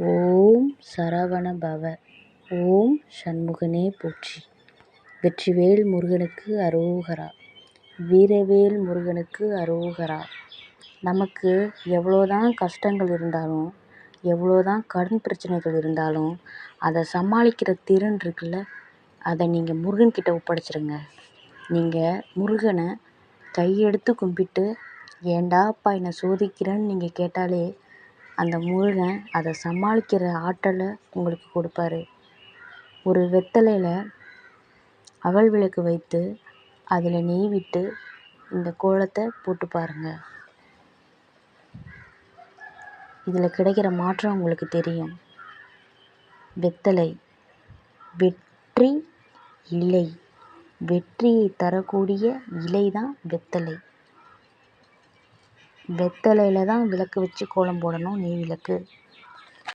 ஓம் சரவண பவ. ஓம் சண்முகனே போற்றி. வெற்றிவேல் முருகனுக்கு அரோகரா. வீரவேல் முருகனுக்கு அரோகரா. நமக்கு எவ்வளோதான் கஷ்டங்கள் இருந்தாலும், எவ்வளோதான் கடன் பிரச்சனைகள் இருந்தாலும், அதை சமாளிக்கிற திறன் இருக்குல்ல, அதை நீங்கள் முருகன்கிட்ட ஒப்படைச்சிருங்க. நீங்கள் முருகனை கையெடுத்து கும்பிட்டு, ஏண்டாப்பா என்னை சோதிக்கிறேன்னு நீங்கள் கேட்டாலே அந்த முருகன் அதை சமாளிக்கிற ஆற்றலை உங்களுக்கு கொடுப்பாரு. ஒரு வெத்தலையில் அகல் விளக்கு வைத்து அதில் நெய் விட்டு இந்த கோலத்தை போட்டு பாருங்கள். இதில் கிடைக்கிற மாற்றம் உங்களுக்கு தெரியும். வெத்தலை வெற்றி இலை, வெற்றியை தரக்கூடிய இலை தான் வெத்தலை. வெத்தலையில் தான் விளக்கு வச்சு கோலம் போடணும், நெய் விளக்கு.